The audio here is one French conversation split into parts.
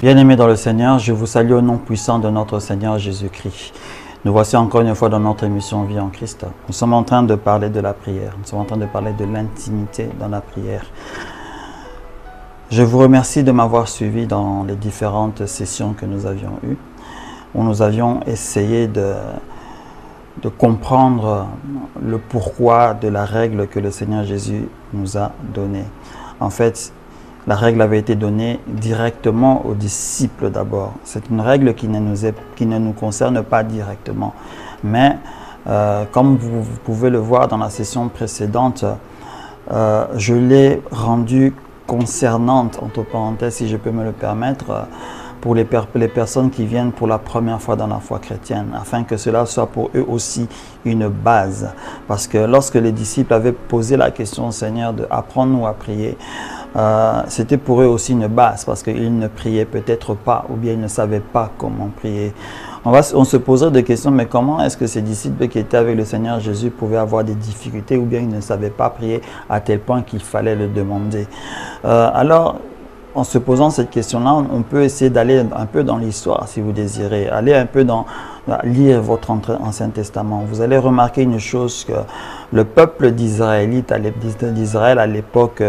Bien-aimés dans le Seigneur, je vous salue au nom puissant de notre Seigneur Jésus-Christ. Nous voici encore une fois dans notre émission Vie en Christ. Nous sommes en train de parler de la prière. Nous sommes en train de parler de l'intimité dans la prière. Je vous remercie de m'avoir suivi dans les différentes sessions que nous avions eues, où nous avions essayé de comprendre le pourquoi de la règle que le Seigneur Jésus nous a donnée. En fait, la règle avait été donnée directement aux disciples d'abord. C'est une règle qui ne nous concerne pas directement. Mais comme vous pouvez le voir dans la session précédente, je l'ai rendue concernante, entre parenthèses, si je peux me le permettre, pour les personnes qui viennent pour la première fois dans la foi chrétienne, afin que cela soit pour eux aussi une base. Parce que lorsque les disciples avaient posé la question au Seigneur de « apprends-nous à prier », c'était pour eux aussi une base, parce qu'ils ne priaient peut-être pas, ou bien ils ne savaient pas comment prier. On se poserait des questions, mais comment est-ce que ces disciples qui étaient avec le Seigneur Jésus pouvaient avoir des difficultés, ou bien ils ne savaient pas prier à tel point qu'il fallait le demander. Alors, en se posant cette question-là, on peut essayer d'aller un peu dans l'histoire, si vous désirez, aller un peu lire votre Ancien Testament. Vous allez remarquer une chose, que le peuple d'Israël à l'époque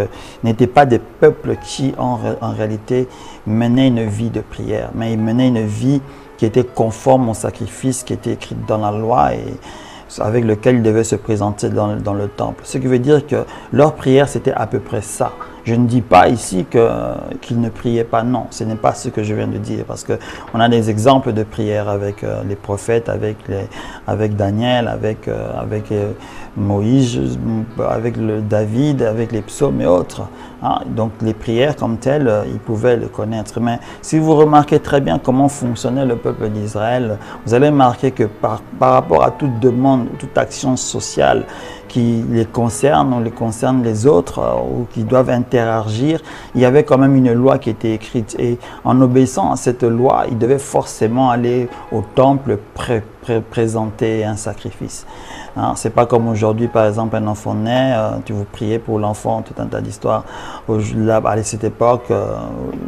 n'était pas des peuples qui, en réalité, menaient une vie de prière, mais ils menaient une vie qui était conforme au sacrifice qui était écrit dans la loi et avec lequel ils devaient se présenter dans le temple. Ce qui veut dire que leur prière, c'était à peu près ça. Je ne dis pas ici qu'ils ne priaient pas, non, ce n'est pas ce que je viens de dire, parce qu'on a des exemples de prières avec les prophètes, avec Daniel, avec Moïse, avec David, avec les psaumes et autres. Hein? Donc les prières comme telles, ils pouvaient le connaître. Mais si vous remarquez très bien comment fonctionnait le peuple d'Israël, vous allez remarquer que par rapport à toute demande, toute action sociale qui les concerne ou les concerne les autres ou qui doivent interagir, il y avait quand même une loi qui était écrite. Et en obéissant à cette loi, ils devaient forcément aller au temple présenter un sacrifice. Hein, c'est pas comme aujourd'hui, par exemple, un enfant naît, tu vous priez pour l'enfant, tout un tas d'histoires. À cette époque,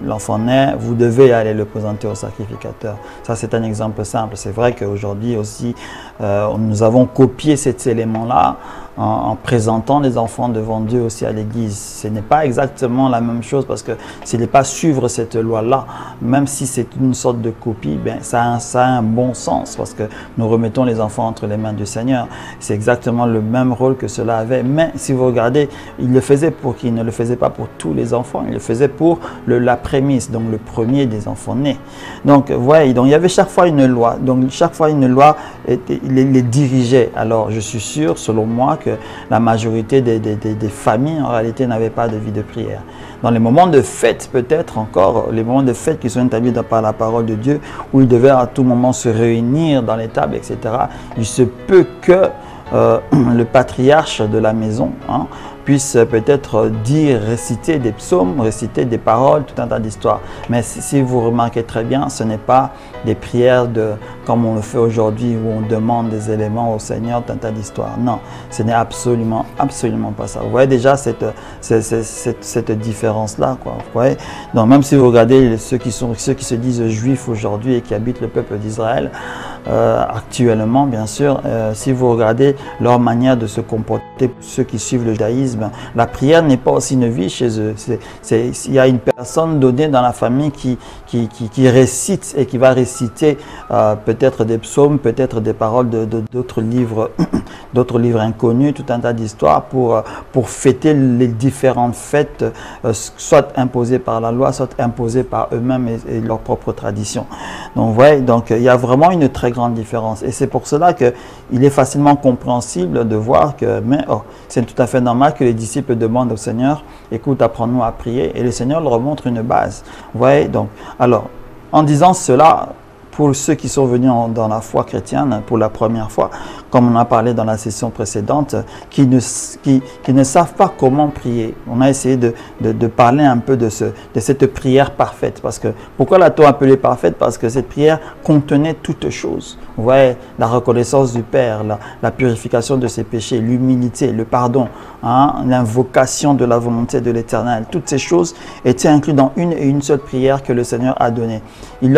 l'enfant naît, vous devez aller le présenter au sacrificateur. Ça, c'est un exemple simple. C'est vrai qu'aujourd'hui aussi, nous avons copié cet élément-là en présentant les enfants devant Dieu aussi à l'église. Ce n'est pas exactement la même chose parce que ce n'est pas suivre cette loi-là, même si c'est une sorte de copie, ben, ça a un bon sens parce que nous remettons les enfants entre les mains du Seigneur. C'est exactement le même rôle que cela avait. Mais si vous regardez, il le faisait pour qui? Il ne le faisait pas pour tous les enfants, il le faisait pour la prémisse, donc le premier des enfants nés. Donc, vous voyez, donc il y avait chaque fois une loi. Donc, chaque fois une loi les dirigeait. Alors, je suis sûr, selon moi, que la majorité des familles, en réalité, n'avaient pas de vie de prière. Dans les moments de fête, peut-être encore, les moments de fête qui sont établis par la parole de Dieu, où ils devaient à tout moment se réunir dans les tables, etc., il se peut que le patriarche de la maison puisse peut-être réciter des psaumes, réciter des paroles, tout un tas d'histoires. Mais si vous remarquez très bien, ce n'est pas des prières comme on le fait aujourd'hui où on demande des éléments au Seigneur, tout un tas d'histoires. Non, ce n'est absolument pas ça. Vous voyez déjà cette différence-là, quoi. Vous voyez? Donc même si vous regardez ceux qui se disent juifs aujourd'hui et qui habitent le peuple d'Israël, actuellement, bien sûr, si vous regardez leur manière de se comporter, ceux qui suivent le judaïsme, la prière n'est pas aussi une vie chez eux. Il y a une personne donnée dans la famille qui récite et qui va réciter peut-être des psaumes, peut-être des paroles d'autres livres, inconnus, tout un tas d'histoires pour fêter les différentes fêtes, soit imposées par la loi, soit imposées par eux-mêmes et leurs propres traditions. Donc, vous voyez, donc il y a vraiment une très grande différence. Et c'est pour cela qu'il est facilement compréhensible de voir que c'est tout à fait normal que les disciples demandent au Seigneur, écoute, apprends-nous à prier. Et le Seigneur leur montre une base. Vous voyez, donc, alors, en disant cela, pour ceux qui sont venus dans la foi chrétienne pour la première fois, comme on a parlé dans la session précédente, qui ne savent pas comment prier. On a essayé de parler un peu de cette prière parfaite. Parce que, pourquoi l'a-t-on appelée parfaite? Parce que cette prière contenait toutes choses. Vous voyez, la reconnaissance du Père, la purification de ses péchés, l'humilité, le pardon, hein, l'invocation de la volonté de l'Éternel. Toutes ces choses étaient incluses dans une et une seule prière que le Seigneur a donnée. Il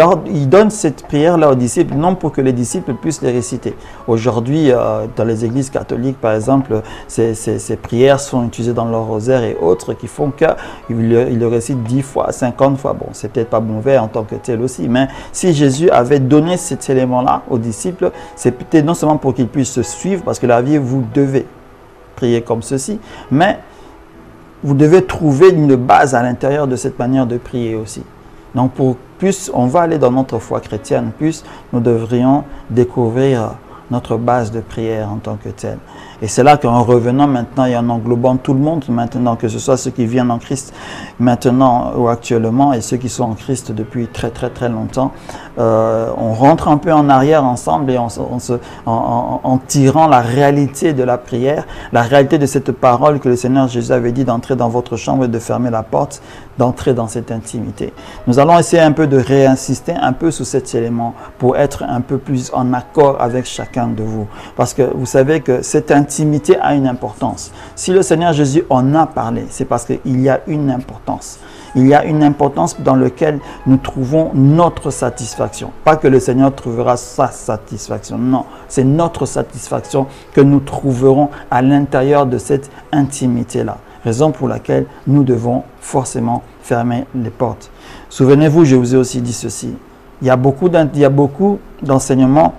donne cette prière-là aux disciples, non pour que les disciples puissent les réciter. Aujourd'hui, dans les églises catholiques, par exemple, ces prières sont utilisées dans leur rosaire et autres qui font qu'ils le récitent 10 fois, 50 fois. Bon, c'est peut-être pas mauvais en tant que tel aussi, mais si Jésus avait donné cet élément-là aux disciples, c'est peut-être non seulement pour qu'ils puissent se suivre, parce que la vie, vous devez prier comme ceci, mais vous devez trouver une base à l'intérieur de cette manière de prier aussi. Donc, plus on va aller dans notre foi chrétienne, plus nous devrions découvrir notre base de prière en tant que telle. Et c'est là qu'en revenant maintenant et en englobant tout le monde maintenant, que ce soit ceux qui viennent en Christ maintenant ou actuellement et ceux qui sont en Christ depuis très très très longtemps, on rentre un peu en arrière ensemble et en tirant la réalité de la prière, la réalité de cette parole que le Seigneur Jésus avait dit d'entrer dans votre chambre et de fermer la porte, d'entrer dans cette intimité. Nous allons essayer un peu de réinsister un peu sur cet élément pour être un peu plus en accord avec chacun de vous. Parce que vous savez que cette intimité a une importance. Si le Seigneur Jésus en a parlé, c'est parce qu'il y a une importance. Il y a une importance dans laquelle nous trouvons notre satisfaction. Pas que le Seigneur trouvera sa satisfaction. Non, c'est notre satisfaction que nous trouverons à l'intérieur de cette intimité-là. Raison pour laquelle nous devons forcément fermer les portes. Souvenez-vous, je vous ai aussi dit ceci. Il y a beaucoup d'enseignements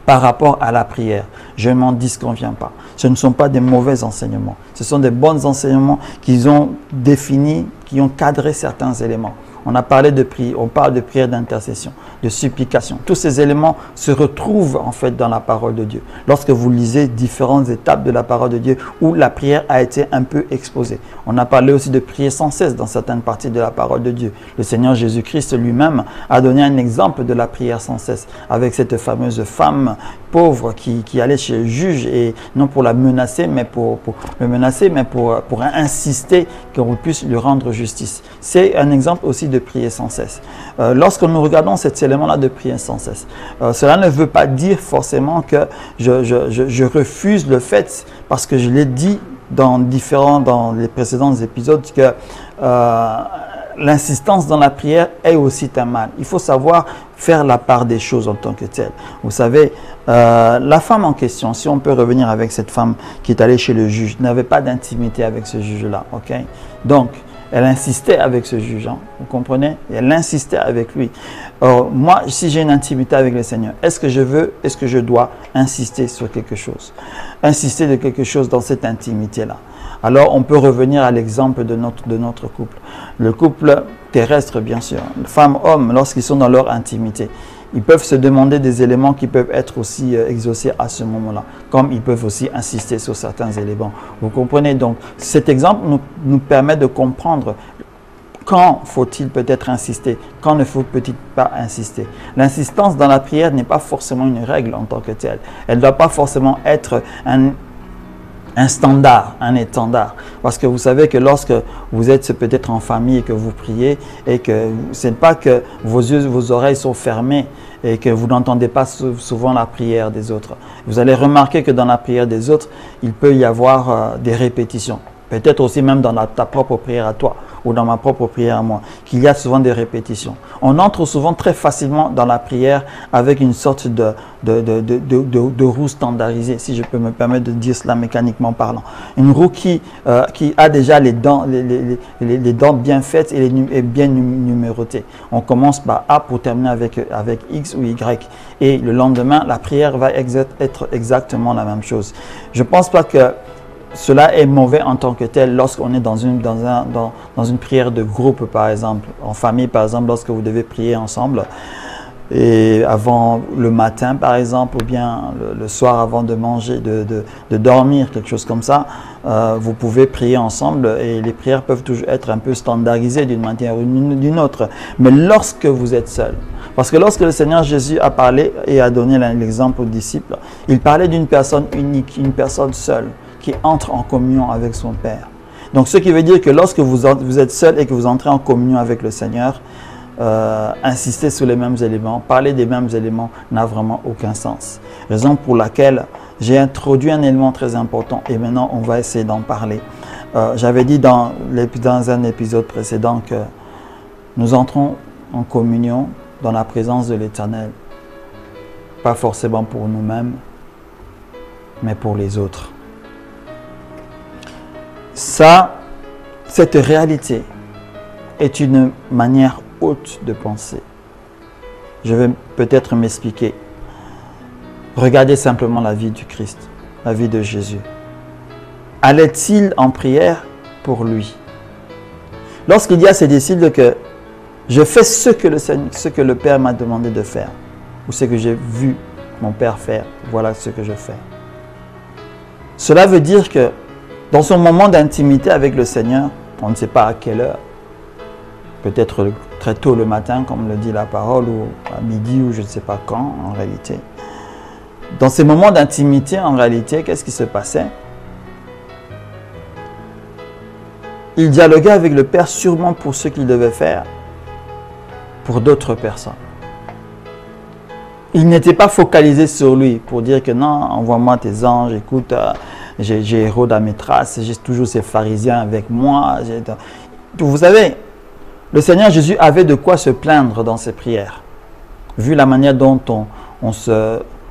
par rapport à la prière. Je ne m'en disconviens pas. Ce ne sont pas des mauvais enseignements. Ce sont des bons enseignements qu'ils ont définis, qui ont cadré certains éléments. On a parlé de prière, on parle de prière d'intercession, de supplication. Tous ces éléments se retrouvent en fait dans la parole de Dieu. Lorsque vous lisez différentes étapes de la parole de Dieu où la prière a été un peu exposée. On a parlé aussi de prier sans cesse dans certaines parties de la parole de Dieu. Le Seigneur Jésus-Christ lui-même a donné un exemple de la prière sans cesse avec cette fameuse femme pauvre qui allait chez le juge et non pour la menacer, mais pour insister qu'on puisse lui rendre justice. C'est un exemple aussi de prier sans cesse. Lorsque nous regardons cet élément-là de prier sans cesse, cela ne veut pas dire forcément que je refuse le fait, parce que je l'ai dit dans les précédents épisodes, que l'insistance dans la prière est aussi un mal. Il faut savoir faire la part des choses en tant que telle. Vous savez, la femme en question, si on peut revenir avec cette femme qui est allée chez le juge, n'avait pas d'intimité avec ce juge-là, ok? Donc, elle insistait avec ce juge, hein, vous comprenez? Elle insistait avec lui. Or, moi, si j'ai une intimité avec le Seigneur, est-ce que je dois insister sur quelque chose? Insister de quelque chose dans cette intimité-là. Alors, on peut revenir à l'exemple de notre couple. Le couple terrestre, bien sûr, femme-homme, lorsqu'ils sont dans leur intimité, ils peuvent se demander des éléments qui peuvent être aussi exaucés à ce moment-là, comme ils peuvent aussi insister sur certains éléments. Vous comprenez? Donc, cet exemple nous permet de comprendre quand faut-il peut-être insister, quand ne faut-il pas insister. L'insistance dans la prière n'est pas forcément une règle en tant que telle. Elle ne doit pas forcément être un standard, un étendard. Parce que vous savez que lorsque vous êtes peut-être en famille et que vous priez et que ce n'est pas que vos yeux, vos oreilles sont fermées et que vous n'entendez pas souvent la prière des autres. Vous allez remarquer que dans la prière des autres, il peut y avoir des répétitions. Peut-être aussi même dans ta propre prière à toi ou dans ma propre prière à moi, qu'il y a souvent des répétitions. On entre souvent très facilement dans la prière avec une sorte de roue standardisée, si je peux me permettre de dire cela mécaniquement parlant. Une roue qui a déjà les dents bien faites et bien numérotées. On commence par A pour terminer avec X ou Y. Et le lendemain, la prière va être exactement la même chose. Je ne pense pas que cela est mauvais en tant que tel lorsqu'on est dans une prière de groupe, par exemple, en famille, par exemple, lorsque vous devez prier ensemble, et avant le matin, par exemple, ou bien le soir avant de manger, de dormir, quelque chose comme ça, vous pouvez prier ensemble et les prières peuvent toujours être un peu standardisées d'une manière ou d'une autre. Mais lorsque vous êtes seul, Parce que lorsque le Seigneur Jésus a parlé et a donné l'exemple aux disciples, il parlait d'une personne unique, une personne seule, qui entre en communion avec son Père. Donc ce qui veut dire que lorsque vous êtes seul et que vous entrez en communion avec le Seigneur, insister sur les mêmes éléments, parler des mêmes éléments n'a vraiment aucun sens. Raison pour laquelle j'ai introduit un élément très important et maintenant on va essayer d'en parler. J'avais dit dans un épisode précédent que nous entrons en communion dans la présence de l'Éternel, pas forcément pour nous-mêmes, mais pour les autres. Cette réalité est une manière haute de penser. Je vais peut-être m'expliquer. Regardez simplement la vie du Christ, la vie de Jésus. Allait-il en prière pour lui? Lorsqu'il dit à ses disciples que je fais ce que le Père m'a demandé de faire, ou ce que j'ai vu mon Père faire, voilà ce que je fais. Cela veut dire que dans son moment d'intimité avec le Seigneur, on ne sait pas à quelle heure, peut-être très tôt le matin, comme le dit la parole, ou à midi, ou je ne sais pas quand, en réalité. Dans ces moments d'intimité, en réalité, qu'est-ce qui se passait? Il dialoguait avec le Père sûrement pour ce qu'il devait faire, pour d'autres personnes. Il n'était pas focalisé sur lui pour dire que non, envoie-moi tes anges, écoute, j'ai Hérode à mes traces, j'ai toujours ces pharisiens avec moi. Vous savez, le Seigneur Jésus avait de quoi se plaindre dans ses prières. Vu la manière dont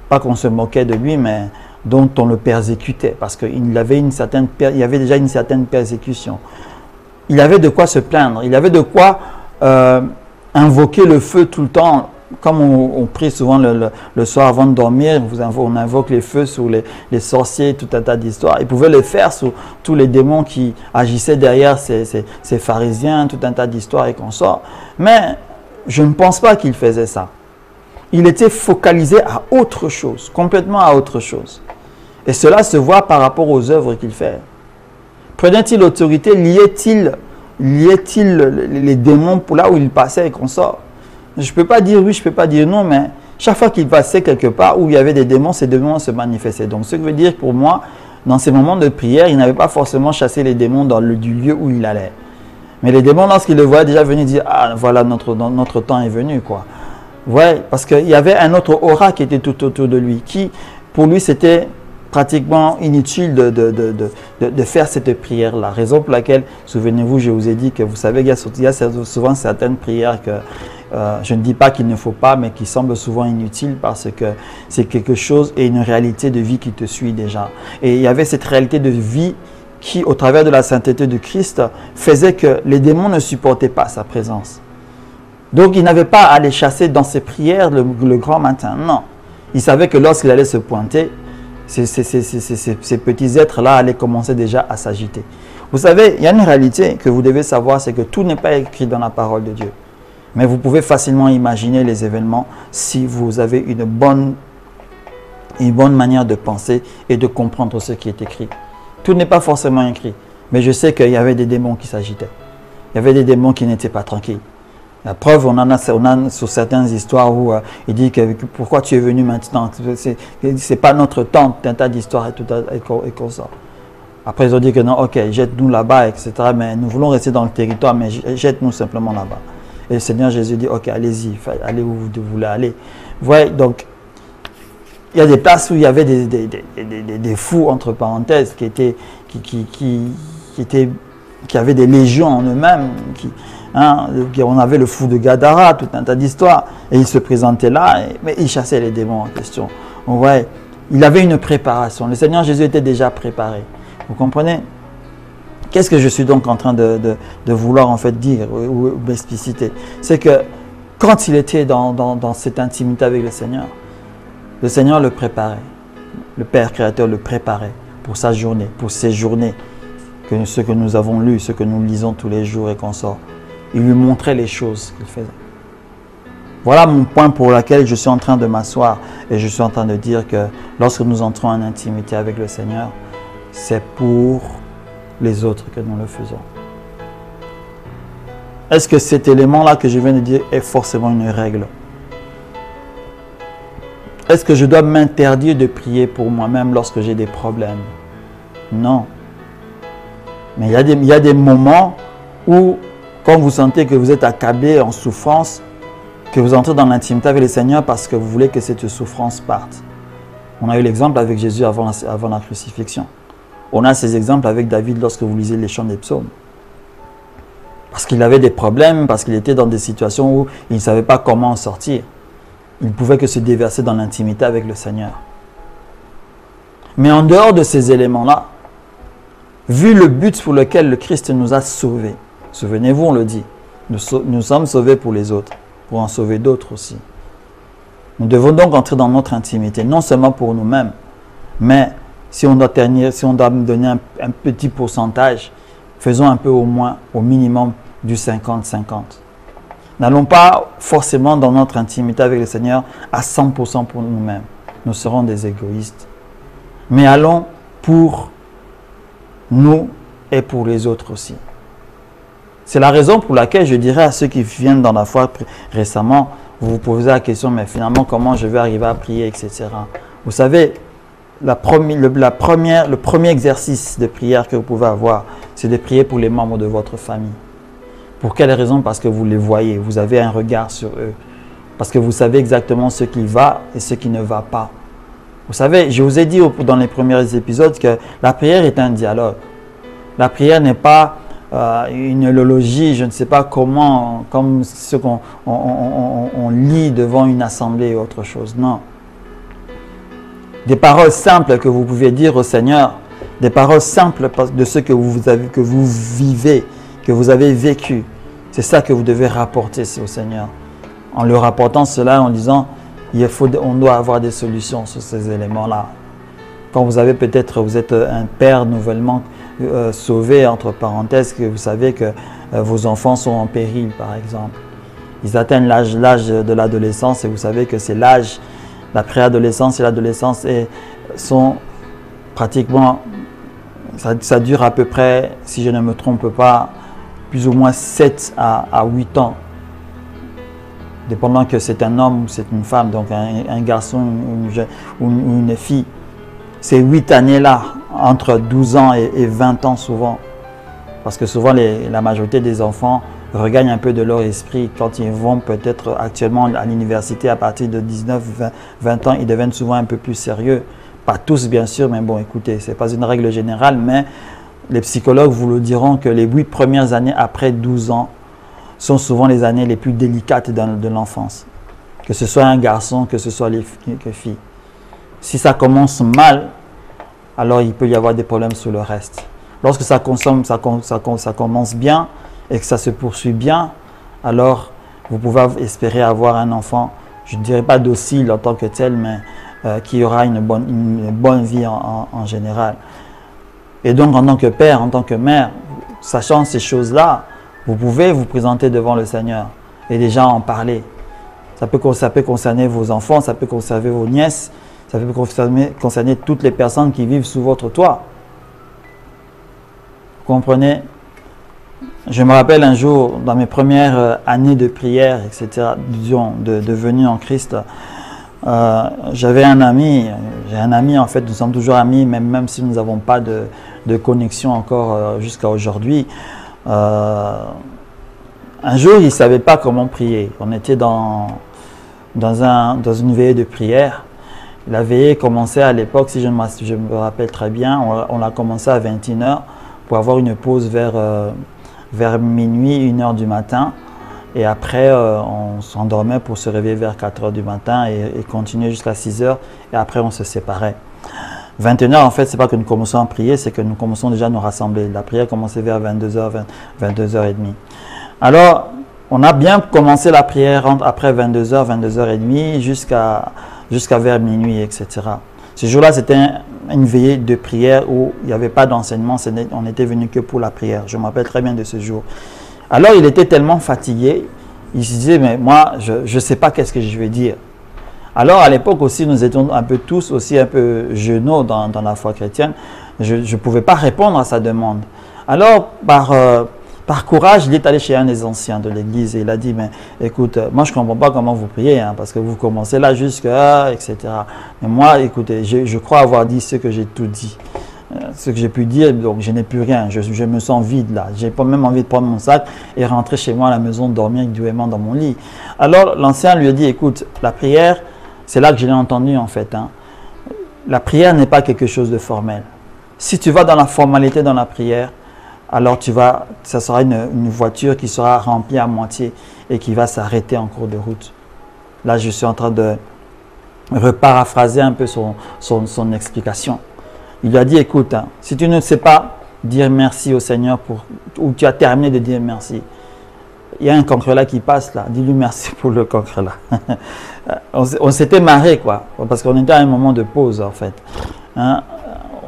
pas qu'on se moquait de lui, mais dont on le persécutait. Parce qu'il y avait déjà une certaine persécution. Il avait de quoi se plaindre. Il avait de quoi invoquer le feu tout le temps. Comme on prie souvent le soir avant de dormir, on invoque les feux sur les sorciers, tout un tas d'histoires. Il pouvait le faire sur tous les démons qui agissaient derrière ces pharisiens, tout un tas d'histoires et consorts. Mais je ne pense pas qu'il faisait ça. Il était focalisé à autre chose, complètement à autre chose. Et cela se voit par rapport aux œuvres qu'il fait. Prenait-il l'autorité, liait-il les démons pour là où il passait et consorts? Je ne peux pas dire oui, je ne peux pas dire non, mais chaque fois qu'il passait quelque part où il y avait des démons, ces démons se manifestaient. Donc, ce qui veut dire pour moi, dans ces moments de prière, il n'avait pas forcément chassé les démons du lieu où il allait. Mais les démons, lorsqu'ils le voyaient déjà venir, dire ah, voilà, notre temps est venu, quoi. Ouais, parce qu'il y avait un autre aura qui était tout autour de lui, qui, pour lui, c'était pratiquement inutile de faire cette prière-là. Raison pour laquelle, souvenez-vous, je vous ai dit que vous savez qu'il y a souvent certaines prières que je ne dis pas qu'il ne faut pas, mais qui semblent souvent inutiles parce que c'est quelque chose et une réalité de vie qui te suit déjà. Et il y avait cette réalité de vie qui, au travers de la sainteté de Christ, faisait que les démons ne supportaient pas sa présence. Donc, il n'avait pas à les chasser dans ses prières le grand matin. Non. Il savait que lorsqu'il allait se pointer, ces petits êtres-là allaient commencer déjà à s'agiter. Vous savez, il y a une réalité que vous devez savoir, c'est que tout n'est pas écrit dans la parole de Dieu. Mais vous pouvez facilement imaginer les événements si vous avez une bonne manière de penser et de comprendre ce qui est écrit. Tout n'est pas forcément écrit. Mais je sais qu'il y avait des démons qui s'agitaient. Il y avait des démons qui n'étaient pas tranquilles. La preuve, on a sur certaines histoires où il dit que pourquoi tu es venu maintenant, c'est pas notre temps, un tas d'histoires et comme ça. Après, ils ont dit que non, ok, jette-nous là-bas, etc. Mais nous voulons rester dans le territoire, mais jette-nous simplement là-bas. Et le Seigneur Jésus dit, ok, allez-y, allez où vous voulez aller. Vous voyez, donc, il y a des places où il y avait des fous, entre parenthèses, qui avaient des légions en eux-mêmes, on avait le fou de Gadara, tout un tas d'histoires, et il se présentait là, mais il chassait les démons en question. Vous voyez, il avait une préparation. Le Seigneur Jésus était déjà préparé. Vous comprenez? Qu'est-ce que je suis donc en train de vouloir en fait dire ou expliciter? C'est que quand il était dans cette intimité avec le Seigneur le préparait. Le Père Créateur le préparait pour sa journée, pour ses journées, ce que nous avons lu, ce que nous lisons tous les jours et qu'on sort. Il lui montrait les choses qu'il faisait. Voilà mon point pour lequel je suis en train de m'asseoir et je suis en train de dire que lorsque nous entrons en intimité avec le Seigneur, c'est pour les autres que nous le faisons. Est-ce que cet élément-là que je viens de dire est forcément une règle? Est-ce que je dois m'interdire de prier pour moi-même lorsque j'ai des problèmes? Non. Mais il y a des moments où, quand vous sentez que vous êtes accablé en souffrance, que vous entrez dans l'intimité avec le Seigneur parce que vous voulez que cette souffrance parte. On a eu l'exemple avec Jésus avant la crucifixion. On a ces exemples avec David lorsque vous lisez les chants des psaumes. Parce qu'il avait des problèmes, parce qu'il était dans des situations où il ne savait pas comment en sortir. Il ne pouvait que se déverser dans l'intimité avec le Seigneur. Mais en dehors de ces éléments-là, vu le but pour lequel le Christ nous a sauvés, souvenez-vous, on le dit, nous sommes sauvés pour les autres, pour en sauver d'autres aussi. Nous devons donc entrer dans notre intimité, non seulement pour nous-mêmes, mais si on doit me donner un petit pourcentage, faisons un peu au moins, au minimum du 50-50. N'allons pas forcément dans notre intimité avec le Seigneur à 100% pour nous-mêmes. Nous serons des égoïstes. Mais allons pour nous et pour les autres aussi. C'est la raison pour laquelle je dirais à ceux qui viennent dans la foi récemment, vous vous posez la question, mais finalement, comment je vais arriver à prier, etc. Vous savez, le premier exercice de prière que vous pouvez avoir, c'est de prier pour les membres de votre famille. Pour quelle raison? Parce que vous les voyez, vous avez un regard sur eux. Parce que vous savez exactement ce qui va et ce qui ne va pas. Vous savez, je vous ai dit dans les premiers épisodes que la prière est un dialogue. La prière n'est pas une eulogie, je ne sais pas comment, comme ce qu'on lit devant une assemblée ou autre chose. Non. Des paroles simples que vous pouvez dire au Seigneur, des paroles simples de ce que vous vivez, que vous avez vécu. C'est ça que vous devez rapporter au Seigneur. En le rapportant cela, en disant, on doit avoir des solutions sur ces éléments-là. Quand vous êtes un père nouvellement sauvé, entre parenthèses, que vous savez que vos enfants sont en péril, par exemple. Ils atteignent l'âge de l'adolescence et vous savez que c'est l'âge, la préadolescence et l'adolescence sont pratiquement, ça dure à peu près, si je ne me trompe pas, plus ou moins 7 à 8 ans. Dépendant que c'est un homme ou c'est une femme, donc un garçon ou une fille. Ces 8 années-là, entre 12 ans et 20 ans souvent. Parce que souvent, la majorité des enfants regagnent un peu de leur esprit. Quand ils vont peut-être actuellement à l'université à partir de 19, 20 ans, ils deviennent souvent un peu plus sérieux. Pas tous, bien sûr, mais bon, écoutez, ce n'est pas une règle générale, mais les psychologues vous le diront que les 8 premières années après 12 ans sont souvent les années les plus délicates de l'enfance. Que ce soit un garçon, que ce soit les filles. Si ça commence mal, alors il peut y avoir des problèmes sur le reste. Lorsque ça commence bien et que ça se poursuit bien, alors vous pouvez espérer avoir un enfant, je ne dirais pas docile en tant que tel, mais qui aura une bonne vie en général. Et donc en tant que père, en tant que mère, sachant ces choses-là, vous pouvez vous présenter devant le Seigneur et déjà en parler. Ça peut concerner vos enfants, ça peut concerner vos nièces, ça peut concerner toutes les personnes qui vivent sous votre toit. Vous comprenez? Je me rappelle un jour, dans mes premières années de prière, etc., disons, de venue en Christ, j'avais un ami, j'ai un ami en fait, nous sommes toujours amis, même si nous n'avons pas de connexion encore jusqu'à aujourd'hui. Un jour, il ne savait pas comment prier. On était dans une veillée de prière. La veillée commençait à l'époque, si je me rappelle très bien, on l'a commencé à 21h pour avoir une pause vers minuit, 1h du matin. Et après, on s'endormait pour se réveiller vers 4h du matin et continuer jusqu'à 6h. Et après, on se séparait. 21h, en fait, ce n'est pas que nous commençons à prier, c'est que nous commençons déjà à nous rassembler. La prière commençait vers 22h, 22h30. Alors, on a bien commencé la prière après 22h, 22h30 jusqu'à vers minuit, etc. Ce jour-là, c'était une veillée de prière où il n'y avait pas d'enseignement, on n'était venu que pour la prière. Je me rappelle très bien de ce jour. Alors, il était tellement fatigué, il se disait, mais moi, je ne sais pas qu'est-ce que je vais dire. Alors, à l'époque aussi, nous étions tous aussi un peu jeunes dans la foi chrétienne. Je ne pouvais pas répondre à sa demande. Alors, Par courage, il est allé chez un des anciens de l'église et il a dit, mais écoute, moi je ne comprends pas comment vous priez, hein, parce que vous commencez là jusqu'à, etc. Mais moi, écoutez, je crois avoir dit ce que j'ai tout dit. Ce que j'ai pu dire, donc je n'ai plus rien, je me sens vide là. J'ai pas même envie de prendre mon sac et rentrer chez moi à la maison, dormir doucement dans mon lit. Alors l'ancien lui a dit, écoute, la prière, c'est là que je l'ai entendu en fait. Hein. La prière n'est pas quelque chose de formel. Si tu vas dans la formalité dans la prière, alors ça sera une voiture qui sera remplie à moitié et qui va s'arrêter en cours de route. Là, je suis en train de reparaphraser un peu son explication. Il lui a dit, écoute, hein, si tu ne sais pas dire merci au Seigneur ou tu as terminé de dire merci, il y a un cancre-là qui passe là, dis-lui merci pour le cancre-là. On s'était marré quoi, parce qu'on était à un moment de pause en fait. Hein?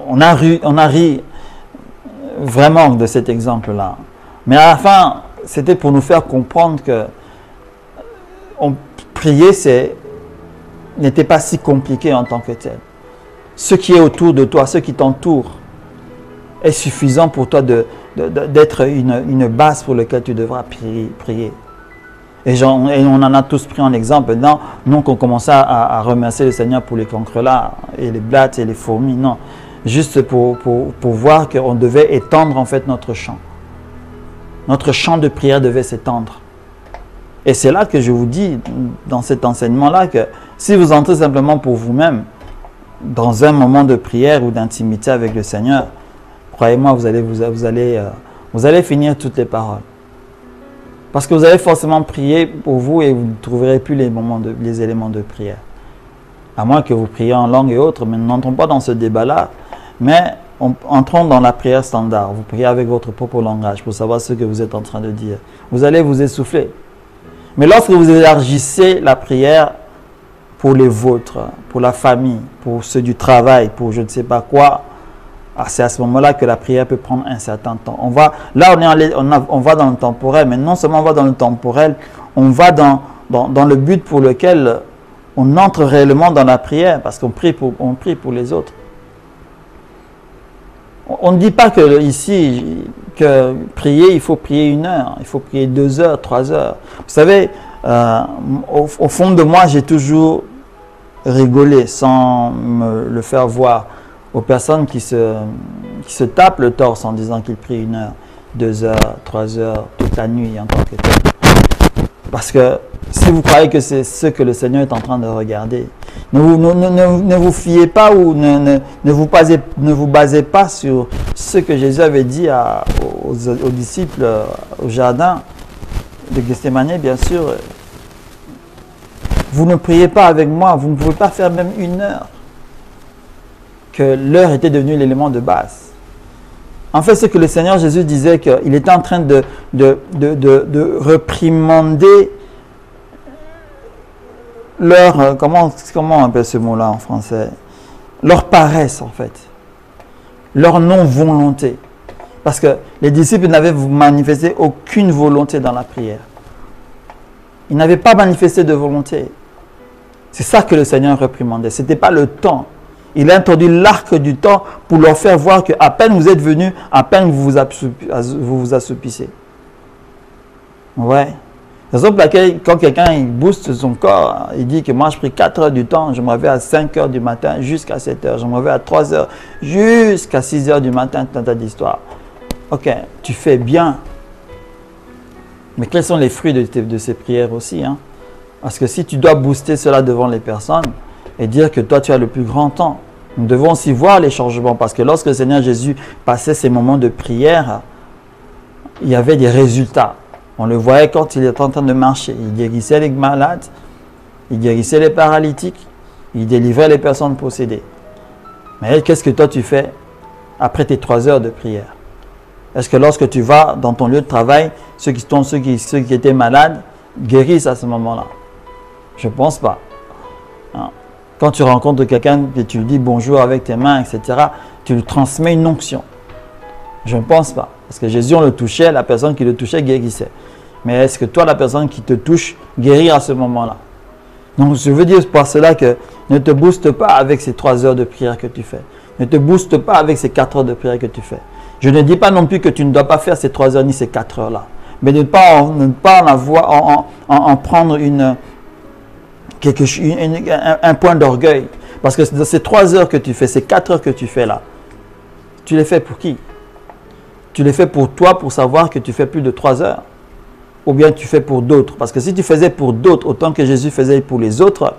On a ri vraiment de cet exemple-là. Mais à la fin, c'était pour nous faire comprendre que prier, n'était pas si compliqué en tant que tel. Ce qui est autour de toi, ce qui t'entoure, est suffisant pour toi d'être une base pour laquelle tu devras prier. Et on en a tous pris en exemple. Non, non qu'on commençait à remercier le Seigneur pour les cancres-là, et les blattes et les fourmis, non. Juste pour voir qu'on devait étendre en fait notre champ. Notre champ de prière devait s'étendre. Et c'est là que je vous dis, dans cet enseignement-là, que si vous entrez simplement pour vous-même, dans un moment de prière ou d'intimité avec le Seigneur, croyez-moi, vous allez finir toutes les paroles. Parce que vous allez forcément prier pour vous et vous ne trouverez plus les éléments de prière. À moins que vous priez en langue et autres, mais n'entrons pas dans ce débat-là. Mais entrons dans la prière standard. Vous priez avec votre propre langage pour savoir ce que vous êtes en train de dire. Vous allez vous essouffler. Mais lorsque vous élargissez la prière pour les vôtres, pour la famille, pour ceux du travail, pour je ne sais pas quoi, c'est à ce moment-là que la prière peut prendre un certain temps. On va dans le temporel, mais non seulement on va dans le temporel, on va dans le but pour lequel on entre réellement dans la prière, parce qu'on prie pour les autres. On ne dit pas que ici, que prier, il faut prier 1 heure, il faut prier 2 heures, 3 heures. Vous savez, au fond de moi, j'ai toujours rigolé sans me le faire voir aux personnes qui se tapent le torse en disant qu'ils prient 1 heure, 2 heures, 3 heures, toute la nuit en tant que tel. Parce que si vous croyez que c'est ce que le Seigneur est en train de regarder, ne vous fiez pas ou ne vous basez pas sur ce que Jésus avait dit aux disciples au jardin de Gethsémani, bien sûr. Vous ne priez pas avec moi, vous ne pouvez pas faire même 1 heure. Que l'heure était devenue l'élément de base. En fait, ce que le Seigneur Jésus disait, qu'il était en train de réprimander leur, comment on appelle ce mot-là en français? Leur paresse en fait. Leur non-volonté. Parce que les disciples n'avaient manifesté aucune volonté dans la prière. Ils n'avaient pas manifesté de volonté. C'est ça que le Seigneur réprimandait. Ce n'était pas le temps. Il a introduit l'arc du temps pour leur faire voir qu'à peine vous êtes venus, à peine vous vous assoupissez. Ouais. C'est la raison pour laquelle, quand quelqu'un booste son corps, il dit que moi je prie 4 heures du temps, je me réveille à 5 heures du matin jusqu'à 7 heures, je me réveille à 3 heures jusqu'à 6 heures du matin, tant d'histoire. Ok, tu fais bien. Mais quels sont les fruits de ces prières aussi, hein? Parce que si tu dois booster cela devant les personnes et dire que toi tu as le plus grand temps, nous devons aussi voir les changements. Parce que lorsque le Seigneur Jésus passait ces moments de prière, il y avait des résultats. On le voyait quand il était en train de marcher. Il guérissait les malades, il guérissait les paralytiques, il délivrait les personnes possédées. Mais qu'est-ce que toi tu fais après tes 3 heures de prière? Est-ce que lorsque tu vas dans ton lieu de travail, ceux qui étaient malades guérissent à ce moment-là? Je ne pense pas. Quand tu rencontres quelqu'un et tu lui dis bonjour avec tes mains, etc., tu lui transmets une onction. Je ne pense pas. Parce que Jésus, on le touchait, la personne qui le touchait guérissait. Mais est-ce que toi, la personne qui te touche, guérit à ce moment-là? Donc, je veux dire par cela que ne te booste pas avec ces 3 heures de prière que tu fais. Ne te booste pas avec ces 4 heures de prière que tu fais. Je ne dis pas non plus que tu ne dois pas faire ces 3 heures ni ces 4 heures-là. Mais ne pas en prendre un point d'orgueil. Parce que ces 3 heures que tu fais, ces 4 heures que tu fais là, tu les fais pour qui? Tu les fais pour toi, pour savoir que tu fais plus de 3 heures. Ou bien tu fais pour d'autres. Parce que si tu faisais pour d'autres autant que Jésus faisait pour les autres,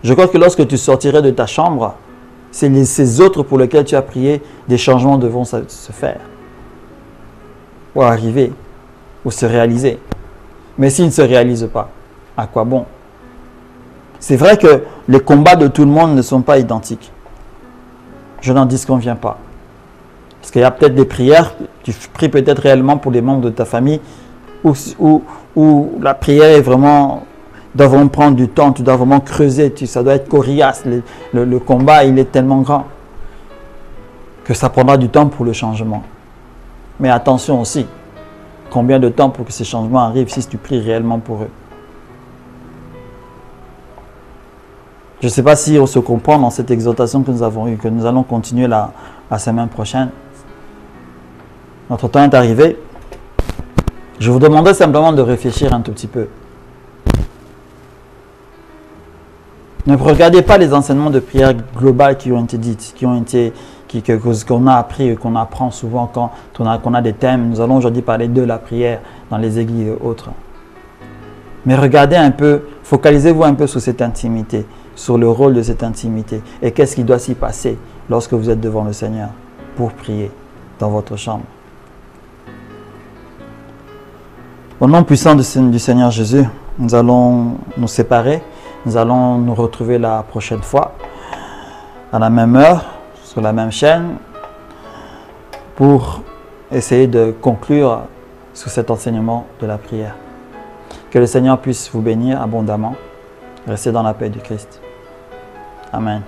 je crois que lorsque tu sortirais de ta chambre, c'est ces autres pour lesquels tu as prié, des changements devront se faire. Ou arriver, ou se réaliser. Mais s'ils ne se réalisent pas, à quoi bon? C'est vrai que les combats de tout le monde ne sont pas identiques. Je n'en disconviens pas. Parce qu'il y a peut-être des prières, tu pries peut-être réellement pour les membres de ta famille, où la prière est vraiment, doit vraiment prendre du temps, tu dois vraiment creuser, ça doit être coriace, le combat il est tellement grand que ça prendra du temps pour le changement. Mais attention aussi, combien de temps pour que ces changements arrivent si tu pries réellement pour eux? Je ne sais pas si on se comprend dans cette exhortation que nous avons eue, que nous allons continuer la semaine prochaine. Notre temps est arrivé. Je vous demanderai simplement de réfléchir un tout petit peu. Ne regardez pas les enseignements de prière globales qui ont été dites, qu'on a appris, qu'on apprend souvent quand on a des thèmes. Nous allons aujourd'hui parler de la prière dans les églises et autres. Mais regardez un peu, focalisez-vous un peu sur cette intimité, sur le rôle de cette intimité et qu'est-ce qui doit s'y passer lorsque vous êtes devant le Seigneur pour prier dans votre chambre. Au nom puissant du Seigneur Jésus, nous allons nous séparer. Nous allons nous retrouver la prochaine fois, à la même heure, sur la même chaîne, pour essayer de conclure sur cet enseignement de la prière. Que le Seigneur puisse vous bénir abondamment. Restez dans la paix du Christ. Amen.